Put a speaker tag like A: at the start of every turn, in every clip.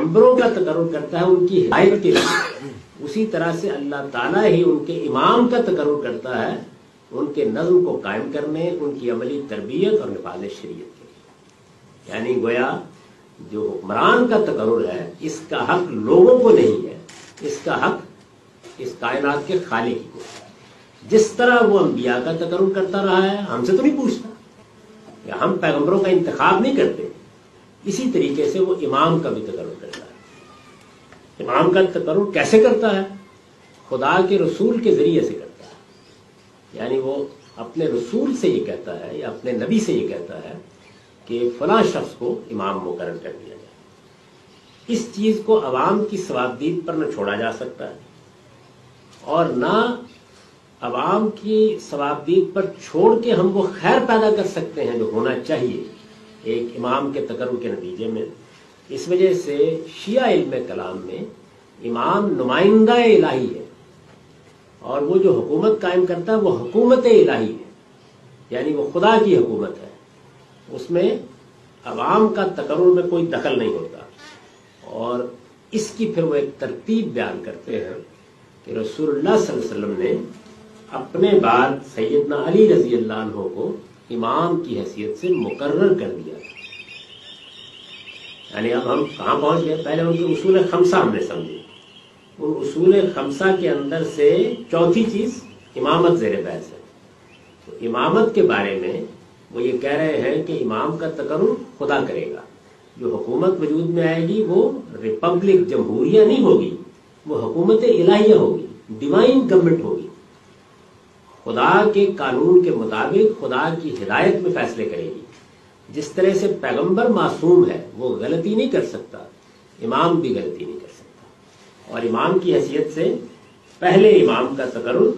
A: पैगंबरों का तकर्रुर करता है उनकी हिदायत के लिए, उसी तरह से अल्लाह ताला ही उनके इमाम का तकर्रुर करता है उनके नज़्म को कायम करने, उनकी अमली तरबियत और निफाज़ शरीयत के लिए। यानी गोया जो हुक्मरान का तकर्रुर है इसका हक लोगों को नहीं है, इसका हक इस कायनात के खालिक को। जिस तरह वो अंबिया का तकर्रुर करता रहा है, हमसे तो नहीं पूछता, या हम पैगंबरों का इंतखाब नहीं करते, इसी तरीके से वो इमाम का भी तकर्रुर करता है। इमाम का तकर्रुर कैसे करता है? खुदा के रसूल के जरिए से करता है। यानी वो अपने रसूल से ये कहता है या अपने नबी से ये कहता है कि फलां शख्स को इमाम मुकर्रर कर दिया जाए। इस चीज को अवाम की सवाबदीद पर न छोड़ा जा सकता है और ना अवाम की सवाबदीद पर छोड़ के हम वो खैर पैदा कर सकते हैं जो होना चाहिए एक इमाम के तकर्रुर के नतीजे में। इस वजह से शिया इल्म कलाम में इमाम नुमाइंदा इलाही है और वो जो हुकूमत कायम करता है वो हुकूमत इलाही है, यानी वो खुदा की हुकूमत है, उसमें अवाम का तकर्रुर में कोई दखल नहीं होता। और इसकी फिर वो एक तरतीब बयान करते हैं कि रसूलुल्लाह सल्लल्लाहु अलैहि वसल्लम ने अपने बाद सैयदना अली रजी अल्लाह अन्हु को इमाम की हैसियत से मुकर्रर कर दिया। यानी अब हम कहाँ पहुंच गए? पहले उनके उसूल खमसा हमने समझे, उन उसूल खमसा के अंदर से चौथी चीज इमामत ज़ेर बहस है। तो इमामत के बारे में वो ये कह रहे हैं कि इमाम का तकर्रुर खुदा करेगा, जो हुकूमत वजूद में आएगी वो रिपब्लिक जमहूरिया नहीं होगी, वो हुकूमत इलाहिया होगी, डिवाइन गवर्नमेंट होगी। खुदा के कानून के मुताबिक खुदा की हिदायत में फैसले करेगी। जिस तरह से पैगंबर मासूम है, वो गलती नहीं कर सकता, इमाम भी गलती नहीं कर सकता। और इमाम की हैसियत से पहले इमाम का तकर्रुर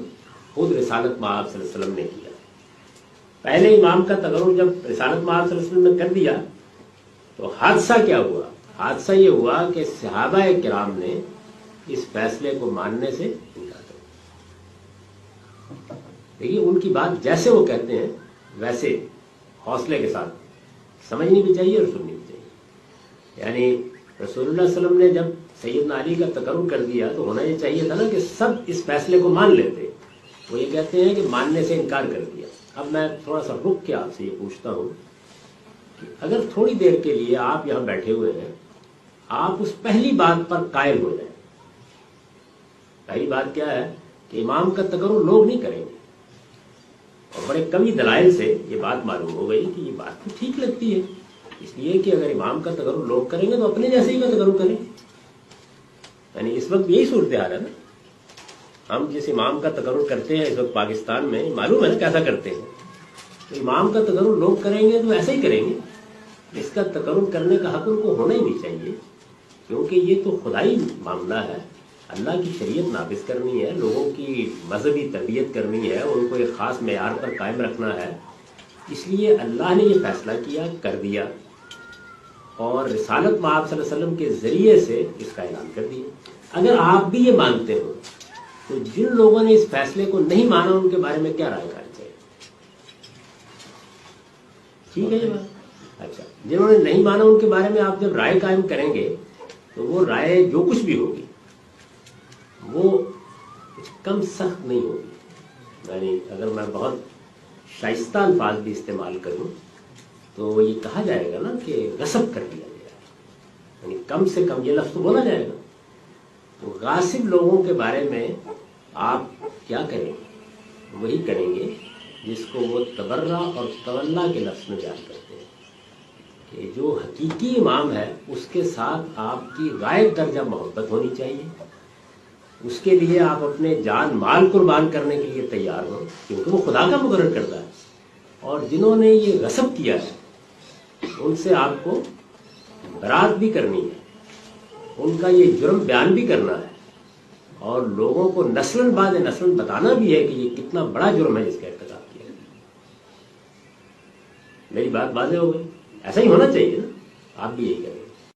A: खुद रिसालत मआब सल्लल्लाहु अलैहि वसल्लम ने किया। पहले इमाम का तकर्रुर जब रिसालत मआब सल्लल्लाहु अलैहि वसल्लम ने कर दिया तो हादसा क्या हुआ? हादसा ये हुआ कि सहाबा किराम ने इस फैसले को मानने से इनकार कर दिया। देखिए, उनकी बात जैसे वो कहते हैं वैसे हौसले के साथ समझनी भी चाहिए और सुननी भी चाहिए। यानी रसूलुल्लाह सल्लल्लाहु अलैहि वसल्लम ने जब सैयदना अली का तकर्रुर कर दिया तो होना ये चाहिए था ना कि सब इस फैसले को मान लेते। वो ये कहते हैं कि मानने से इनकार कर दिया। अब मैं थोड़ा सा रुक के आपसे ये पूछता हूँ कि अगर थोड़ी देर के लिए आप यहाँ बैठे हुए हैं, आप उस पहली बात पर कायल हो जाए। पहली बात क्या है कि इमाम का तकर्रुर लोग नहीं करेंगे, और बड़े कमी दलाइल से ये बात मालूम हो गई कि ये बात तो ठीक लगती है, इसलिए कि अगर इमाम का तकर्रुर लोग करेंगे तो अपने जैसे ही का तकर्रुर करें। यानी इस वक्त यही सूरत हाल है ना। हम जिस इमाम का तकर्रुर करते हैं इस वक्त पाकिस्तान में, मालूम है ना कैसा करते हैं। तो इमाम का तकर्रुर लोग करेंगे तो ऐसे ही करेंगे, इसका तकर्रुर करने का हक उनको होना ही नहीं चाहिए, क्योंकि ये तो खुदाई मामला है। अल्लाह की शरीयत नाफिज करनी है, लोगों की मजहबी तरबियत करनी है, उनको एक खास मेयार पर कायम रखना है। इसलिए अल्लाह ने ये फैसला किया, कर दिया, और रिसालत मआब सल्लल्लाहु अलैहि वसल्लम के जरिए से इसका ऐलान कर दिया। अगर आप भी ये मानते हो तो जिन लोगों ने इस फैसले को नहीं माना उनके बारे में क्या राय करनी चाहिए? ठीक है ये बात? अच्छा, जिन्होंने नहीं माना उनके बारे में आप जब राय कायम करेंगे तो वो राय जो कुछ भी होगी वो कुछ कम सख्त नहीं होगी। यानी अगर मैं बहुत शाइस्ता अल्फाज भी इस्तेमाल करूं तो ये कहा जाएगा ना कि गसब कर दिया गया, यानी कम से कम ये लफ्ज़ तो बोला जाएगा। तो गासिब लोगों के बारे में आप क्या करेंगे? वही करेंगे जिसको वो तबर्रा और तवल्ला के लफ्ज़ में बयान करते हैं कि जो हकीकी इमाम है उसके साथ आपकी गायब दर्जा मोहब्बत होनी चाहिए। उसके लिए आप अपने जान माल कुर्बान करने के लिए तैयार हो, क्योंकि वो खुदा का मुकर्रर करता है। और जिन्होंने ये गसब किया है उनसे आपको बरात भी करनी है, उनका ये जुर्म बयान भी करना है, और लोगों को नस्लन बाद नस्लन बताना भी है कि ये कितना बड़ा जुर्म है जिसका इर्तिकाब किया। मेरी बात वाज़ेह हो गई? ऐसा ही होना चाहिए ना, आप भी यही करेंगे।